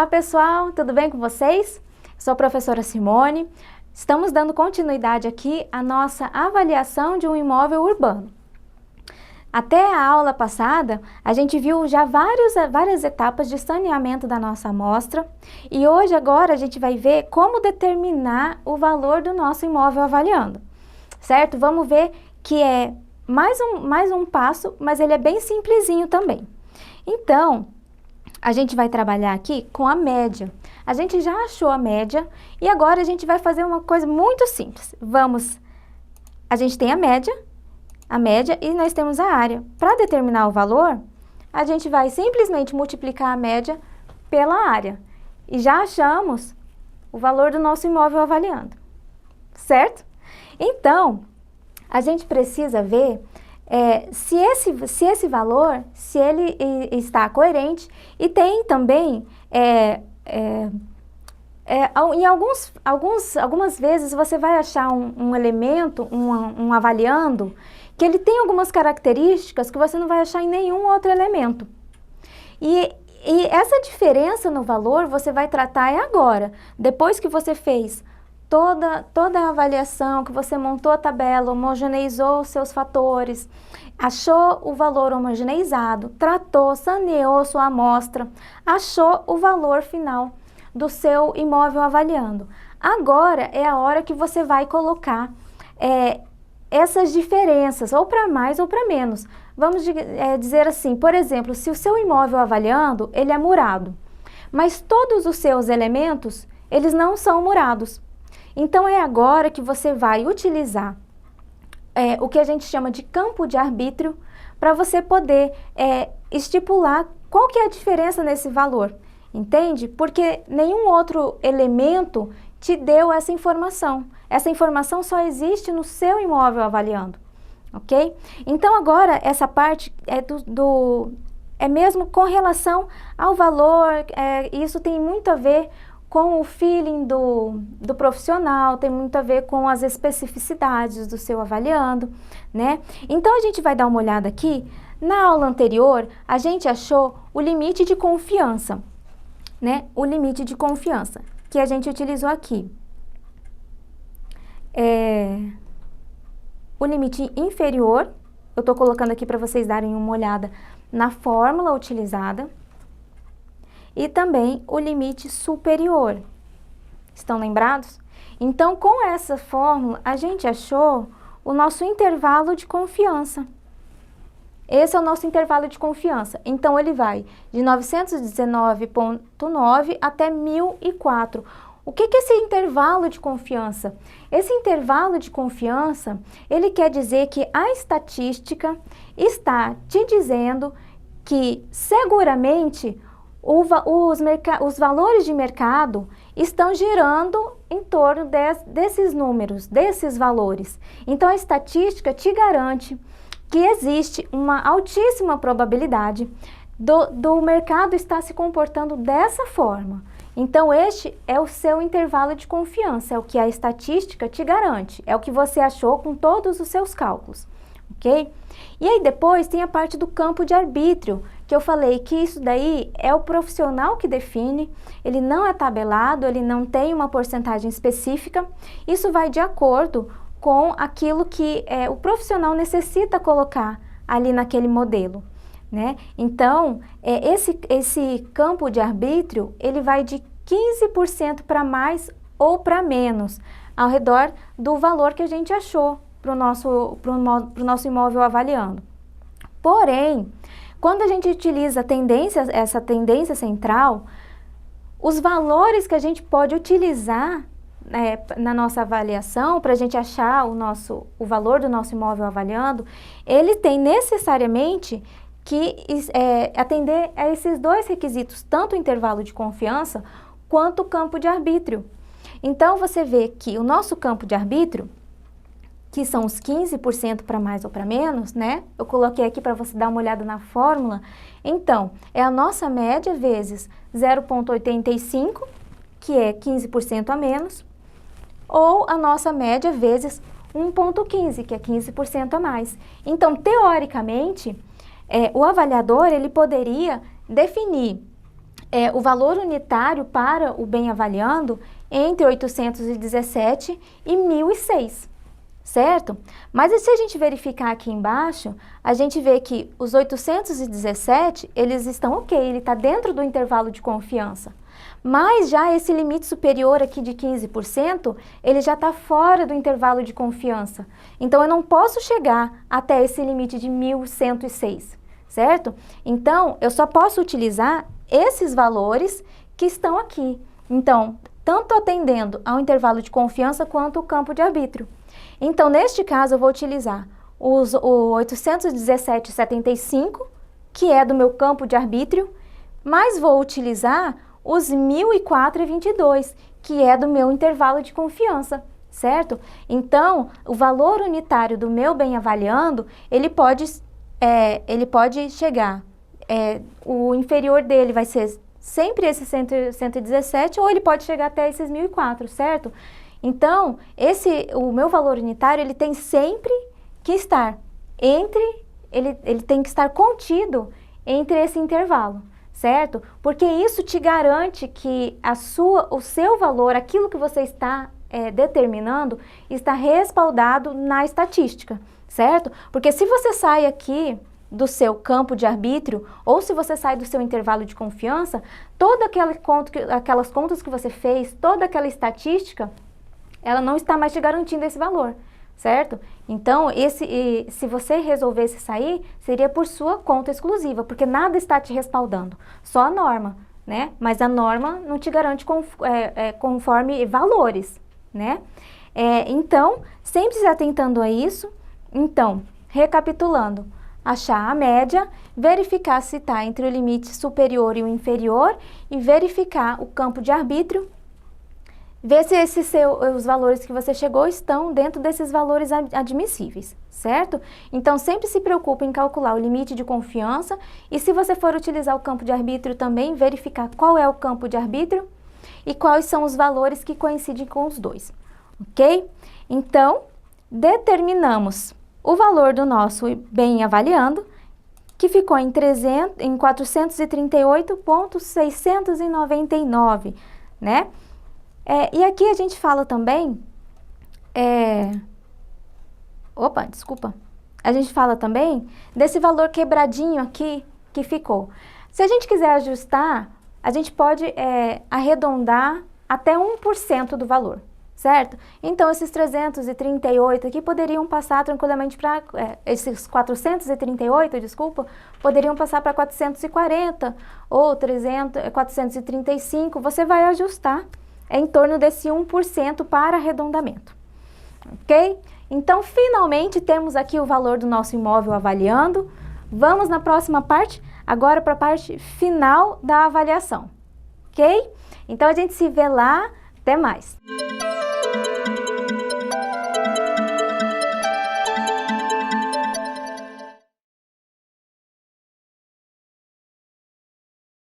Olá pessoal, tudo bem com vocês? Sou a professora Simone. Estamos dando continuidade aqui à nossa avaliação de um imóvel urbano. Até a aula passada, a gente viu já várias etapas de saneamento da nossa amostra e hoje agora a gente vai ver como determinar o valor do nosso imóvel avaliando, certo? Vamos ver que é mais um passo, mas ele é bem simplesinho também. Então, a gente vai trabalhar aqui com a média. A gente já achou a média e agora a gente vai fazer uma coisa muito simples. A gente tem a média e nós temos a área. Para determinar o valor, a gente vai simplesmente multiplicar a média pela área. E já achamos o valor do nosso imóvel avaliando, certo? Então, a gente precisa ver se esse valor, se ele está coerente e tem também, algumas vezes você vai achar um elemento, um avaliando, que ele tem algumas características que você não vai achar em nenhum outro elemento. E essa diferença no valor você vai tratar agora, depois que você fez toda a avaliação, que você montou a tabela, homogeneizou os seus fatores, achou o valor homogeneizado, tratou, saneou sua amostra, achou o valor final do seu imóvel avaliando. Agora é a hora que você vai colocar essas diferenças, ou para mais ou para menos. Vamos dizer assim, por exemplo, se o seu imóvel avaliando, ele é murado, mas todos os seus elementos, eles não são murados. Então, é agora que você vai utilizar o que a gente chama de campo de arbítrio para você poder estipular qual que é a diferença nesse valor, entende? Porque nenhum outro elemento te deu essa informação. Essa informação só existe no seu imóvel avaliando, ok? Então, agora, essa parte é mesmo com relação ao valor, isso tem muito a ver com o feeling do profissional, tem muito a ver com as especificidades do seu avaliando, né? Então, a gente vai dar uma olhada aqui. Na aula anterior, a gente achou o limite de confiança, né? O limite de confiança, que a gente utilizou aqui. O limite inferior, eu estou colocando aqui para vocês darem uma olhada na fórmula utilizada. E também o limite superior. Estão lembrados? Então, com essa fórmula, a gente achou o nosso intervalo de confiança. Esse é o nosso intervalo de confiança. Então, ele vai de 919,9 até 1004. O que é esse intervalo de confiança? Esse intervalo de confiança, ele quer dizer que a estatística está te dizendo que seguramente os valores de mercado estão girando em torno desses números, desses valores. Então, a estatística te garante que existe uma altíssima probabilidade do mercado estar se comportando dessa forma. Então, este é o seu intervalo de confiança, é o que a estatística te garante, é o que você achou com todos os seus cálculos, ok? E aí depois tem a parte do campo de arbítrio, que eu falei que isso daí é o profissional que define, ele não é tabelado, ele não tem uma porcentagem específica, isso vai de acordo com aquilo que o profissional necessita colocar ali naquele modelo, né? Então, esse campo de arbítrio, ele vai de 15% para mais ou para menos, ao redor do valor que a gente achou para o nosso imóvel avaliando. Porém, quando a gente utiliza essa tendência central, os valores que a gente pode utilizar na nossa avaliação, para a gente achar o valor do nosso imóvel avaliando, ele tem necessariamente que atender a esses dois requisitos, tanto o intervalo de confiança quanto o campo de arbítrio. Então, você vê que o nosso campo de arbítrio, que são os 15% para mais ou para menos, né? Eu coloquei aqui para você dar uma olhada na fórmula. Então, é a nossa média vezes 0,85, que é 15% a menos, ou a nossa média vezes 1,15, que é 15% a mais. Então, teoricamente, o avaliador, ele poderia definir o valor unitário para o bem avaliando entre 817 e 1.006, certo? Mas se a gente verificar aqui embaixo, a gente vê que os 817, eles estão ok, ele está dentro do intervalo de confiança. Mas já esse limite superior aqui de 15%, ele já está fora do intervalo de confiança. Então, eu não posso chegar até esse limite de 1.106, certo? Então, eu só posso utilizar esses valores que estão aqui. Então, tanto atendendo ao intervalo de confiança quanto o campo de arbítrio. Então, neste caso, eu vou utilizar o 817,75, que é do meu campo de arbítrio, mas vou utilizar os 1.004,22, que é do meu intervalo de confiança, certo? Então, o valor unitário do meu bem avaliando, ele pode chegar, o inferior dele vai ser sempre esse 117, ou ele pode chegar até esses 1.004, certo? Então, o meu valor unitário, ele tem sempre que estar ele tem que estar contido entre esse intervalo, certo? Porque isso te garante que o seu valor, aquilo que você está determinando, está respaldado na estatística, certo? Porque se você sai aqui do seu campo de arbítrio, ou se você sai do seu intervalo de confiança, aquelas contas que você fez, toda aquela estatística, ela não está mais te garantindo esse valor, certo? Então, se você resolvesse sair, seria por sua conta exclusiva, porque nada está te respaldando, só a norma, né? Mas a norma não te garante conforme valores, né? Então, sempre se atentando a isso. Então, recapitulando, achar a média, verificar se está entre o limite superior e o inferior e verificar o campo de arbítrio, ver se os valores que você chegou estão dentro desses valores admissíveis, certo? Então, sempre se preocupe em calcular o limite de confiança e se você for utilizar o campo de arbítrio também, verificar qual é o campo de arbítrio e quais são os valores que coincidem com os dois, ok? Então, determinamos o valor do nosso bem avaliando, que ficou em 438,699, né? E aqui a gente fala também, a gente fala também desse valor quebradinho aqui que ficou. Se a gente quiser ajustar, a gente pode arredondar até 1% do valor, certo? Então, esses 338 aqui poderiam passar tranquilamente para, esses 438, desculpa, poderiam passar para 440 ou 435, você vai ajustar em torno desse 1% para arredondamento, ok? Então, finalmente, temos aqui o valor do nosso imóvel avaliando. Vamos na próxima parte, agora para a parte final da avaliação, ok? Então, a gente se vê lá. Até mais!